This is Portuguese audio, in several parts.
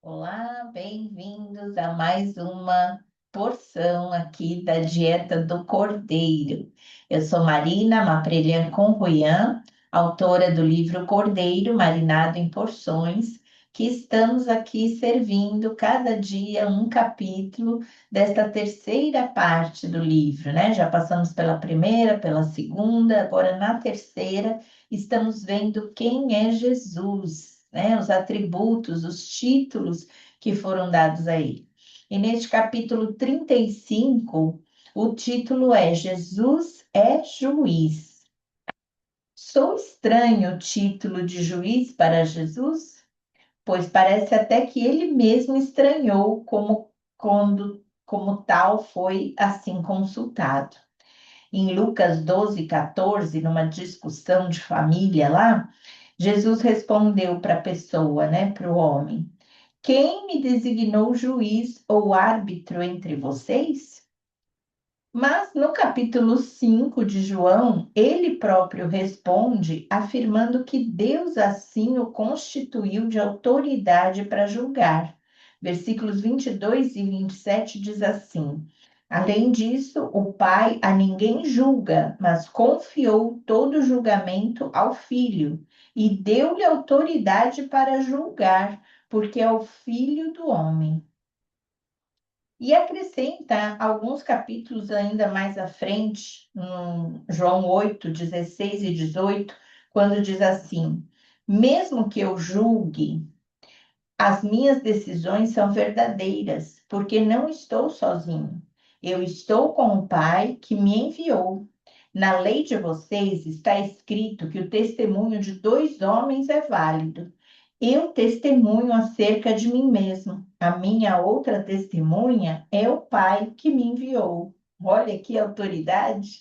Olá, bem-vindos a mais uma porção aqui da Dieta do Cordeiro. Eu sou Marina Maprelian Conruyan, autora do livro Cordeiro Marinado em Porções, que estamos aqui servindo cada dia um capítulo desta terceira parte do livro, né? Já passamos pela primeira, pela segunda, agora na terceira estamos vendo quem é Jesus, né? Os atributos, os títulos que foram dados a ele. E neste capítulo 35, o título é Jesus é juiz. Sou estranho o título de juiz para Jesus? Pois parece até que ele mesmo estranhou como tal foi assim consultado. Em Lucas 12, 14, numa discussão de família lá, Jesus respondeu para a pessoa, né, para o homem: quem me designou juiz ou árbitro entre vocês? Mas no capítulo 5 de João, ele próprio responde, afirmando que Deus assim o constituiu de autoridade para julgar. Versículos 22 e 27 diz assim: além disso, o Pai a ninguém julga, mas confiou todo o julgamento ao Filho e deu-lhe autoridade para julgar, porque é o Filho do homem. E acrescenta alguns capítulos ainda mais à frente, João 8, 16 e 18, quando diz assim: mesmo que eu julgue, as minhas decisões são verdadeiras, porque não estou sozinho. Eu estou com o Pai que me enviou. Na lei de vocês está escrito que o testemunho de dois homens é válido. Eu testemunho acerca de mim mesmo. A minha outra testemunha é o Pai que me enviou. Olha que autoridade!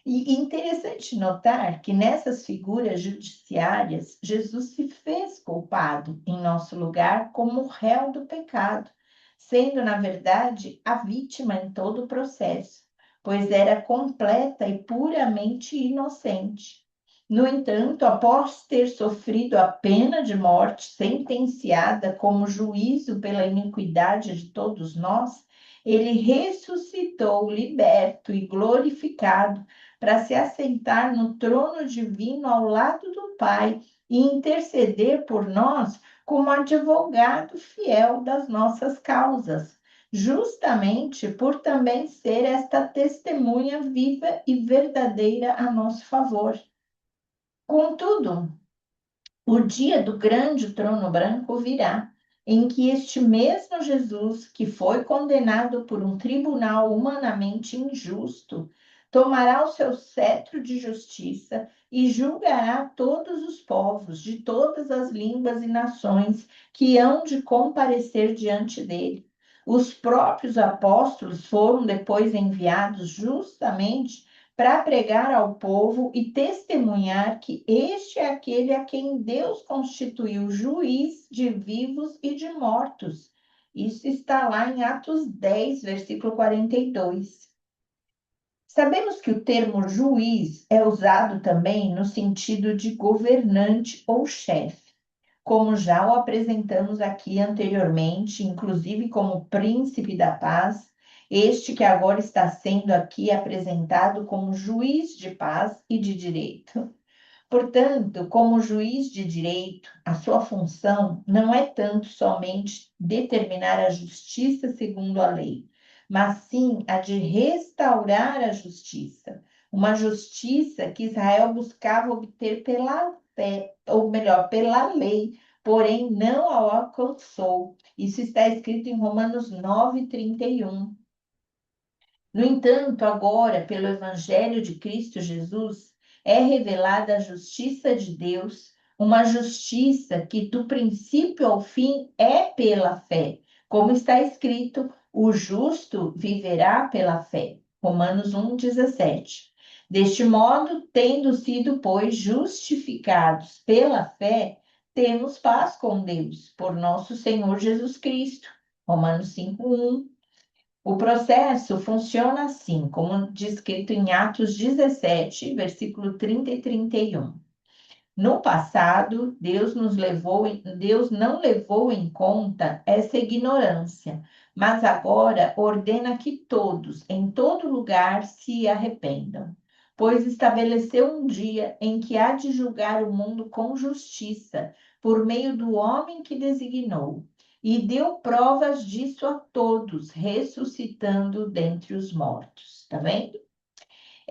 E interessante notar que nessas figuras judiciárias, Jesus se fez culpado em nosso lugar como réu do pecado, sendo, na verdade, a vítima em todo o processo, pois era completa e puramente inocente. No entanto, após ter sofrido a pena de morte sentenciada como juízo pela iniquidade de todos nós, ele ressuscitou, liberto e glorificado para se assentar no trono divino ao lado do Pai e interceder por nós como advogado fiel das nossas causas, justamente por também ser esta testemunha viva e verdadeira a nosso favor. Contudo, o dia do grande trono branco virá, em que este mesmo Jesus, que foi condenado por um tribunal humanamente injusto, tomará o seu cetro de justiça e julgará todos os povos de todas as línguas e nações que hão de comparecer diante dele. Os próprios apóstolos foram depois enviados justamente para pregar ao povo e testemunhar que este é aquele a quem Deus constituiu juiz de vivos e de mortos. Isso está lá em Atos 10, versículo 42. Sabemos que o termo juiz é usado também no sentido de governante ou chefe, como já o apresentamos aqui anteriormente, inclusive como príncipe da paz, este que agora está sendo aqui apresentado como juiz de paz e de direito. Portanto, como juiz de direito, a sua função não é tanto somente determinar a justiça segundo a lei, mas sim a de restaurar a justiça, uma justiça que Israel buscava obter pela fé, ou melhor, pela lei, porém não a alcançou. Isso está escrito em Romanos 9:31. No entanto, agora, pelo Evangelho de Cristo Jesus, é revelada a justiça de Deus, uma justiça que do princípio ao fim é pela fé, como está escrito: o justo viverá pela fé. Romanos 1:17. Deste modo, tendo sido, pois, justificados pela fé, temos paz com Deus, por nosso Senhor Jesus Cristo. Romanos 5:1. O processo funciona assim, como descrito em Atos 17, versículo 30 e 31. No passado, Deus não levou em conta essa ignorância, mas agora ordena que todos, em todo lugar, se arrependam, pois estabeleceu um dia em que há de julgar o mundo com justiça, por meio do homem que designou, e deu provas disso a todos, ressuscitando dentre os mortos. Tá vendo?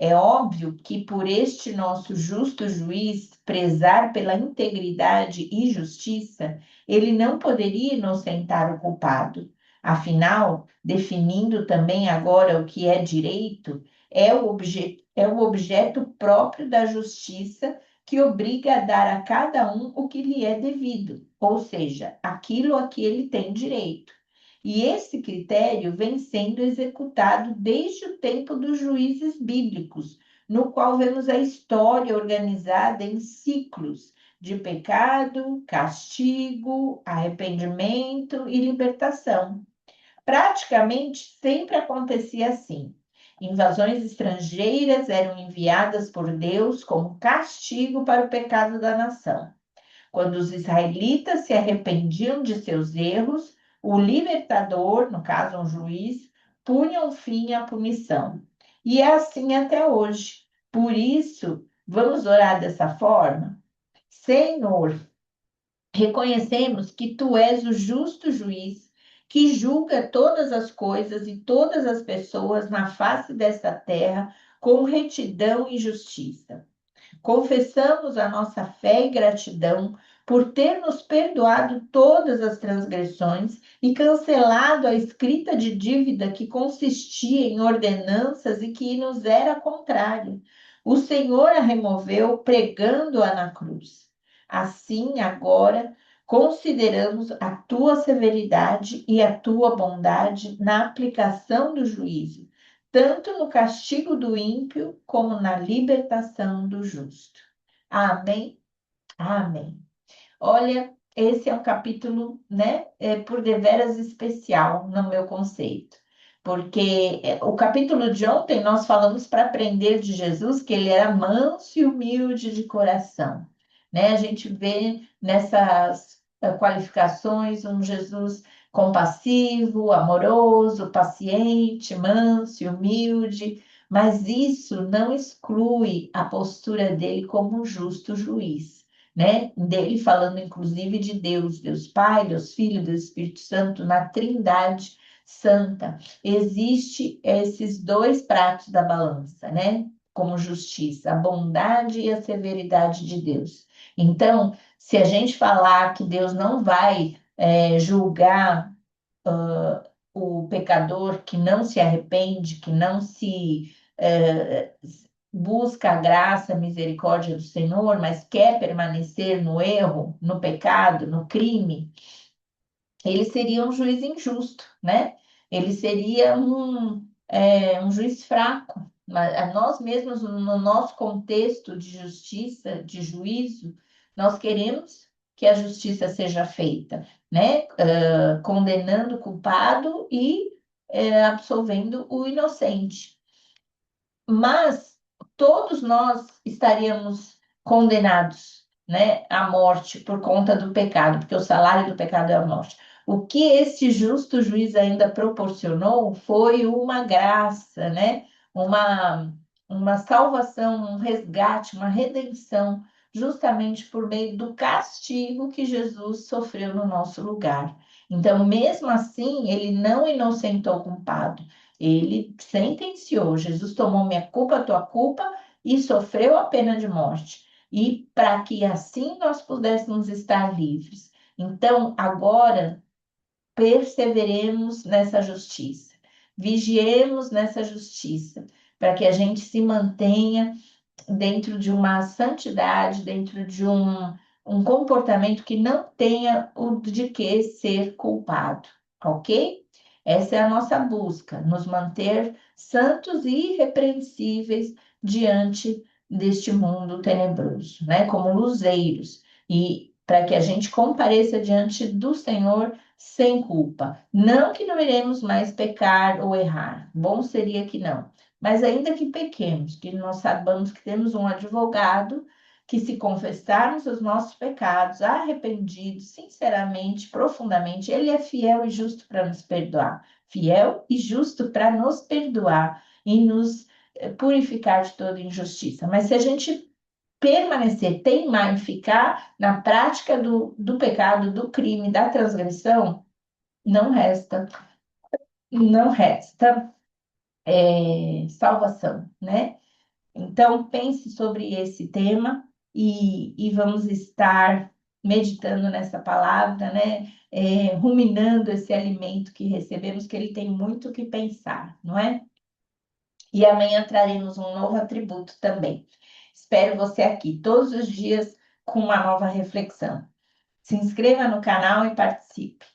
É óbvio que por este nosso justo juiz prezar pela integridade e justiça, ele não poderia inocentar o culpado. Afinal, definindo também agora o que é direito, é o objeto próprio da justiça que obriga a dar a cada um o que lhe é devido, ou seja, aquilo a que ele tem direito. E esse critério vem sendo executado desde o tempo dos juízes bíblicos, no qual vemos a história organizada em ciclos de pecado, castigo, arrependimento e libertação. Praticamente sempre acontecia assim. Invasões estrangeiras eram enviadas por Deus como castigo para o pecado da nação. Quando os israelitas se arrependiam de seus erros, o libertador, no caso um juiz, punha um fim à punição. E é assim até hoje. Por isso, vamos orar dessa forma? Senhor, reconhecemos que tu és o justo juiz que julga todas as coisas e todas as pessoas na face desta terra com retidão e justiça. Confessamos a nossa fé e gratidão por ter nos perdoado todas as transgressões e cancelado a escrita de dívida que consistia em ordenanças e que nos era contrária. O Senhor a removeu pregando-a na cruz. Assim, agora, consideramos a tua severidade e a tua bondade na aplicação do juízo tanto no castigo do ímpio como na libertação do justo. Amém? Amém. Olha, esse é um capítulo, né, por deveras especial no meu conceito, porque o capítulo de ontem nós falamos para aprender de Jesus que ele era manso e humilde de coração, né? A gente vê nessas qualificações um Jesus compassivo, amoroso, paciente, manso e humilde, mas isso não exclui a postura dele como um justo juiz, né? Dele falando inclusive de Deus, Deus Pai, Deus Filho, Deus Espírito Santo, na Trindade Santa. Existe esses dois pratos da balança, né? Como justiça, a bondade e a severidade de Deus. Então, se a gente falar que Deus não vai julgar o pecador que não se arrepende, que não se busca a graça, a misericórdia do Senhor, mas quer permanecer no erro, no pecado, no crime, ele seria um juiz injusto, né? Ele seria um juiz fraco. Mas nós mesmos, no nosso contexto de justiça, de juízo, nós queremos que a justiça seja feita, né? Condenando o culpado e absolvendo o inocente. Mas todos nós estaríamos condenados, né, à morte por conta do pecado, porque o salário do pecado é a morte. O que esse justo juiz ainda proporcionou foi uma graça, né, uma, uma salvação, um resgate, uma redenção, justamente por meio do castigo que Jesus sofreu no nosso lugar. Então, mesmo assim, ele não inocentou o culpado. Ele sentenciou, Jesus tomou minha culpa, tua culpa, e sofreu a pena de morte. E para que assim nós pudéssemos estar livres. Então, agora, perseveremos nessa justiça, vigiemos nessa justiça, para que a gente se mantenha dentro de uma santidade, dentro de um comportamento que não tenha o de que ser culpado, ok? Essa é a nossa busca, nos manter santos e irrepreensíveis diante deste mundo tenebroso, né? Como luzeiros, e para que a gente compareça diante do Senhor sem culpa. Não que não iremos mais pecar ou errar, bom seria que não, mas ainda que pequemos, que nós saibamos que temos um advogado que se confessarmos os nossos pecados, arrependidos, sinceramente, profundamente, Ele é fiel e justo para nos perdoar. Fiel e justo para nos perdoar e nos purificar de toda injustiça. Mas se a gente permanecer, teimar em ficar na prática do pecado, do crime, da transgressão, não resta, não resta salvação, né? Então, pense sobre esse tema e vamos estar meditando nessa palavra, né? Ruminando esse alimento que recebemos, que ele tem muito o que pensar, não é? E amanhã traremos um novo atributo também. Espero você aqui todos os dias com uma nova reflexão. Se inscreva no canal e participe.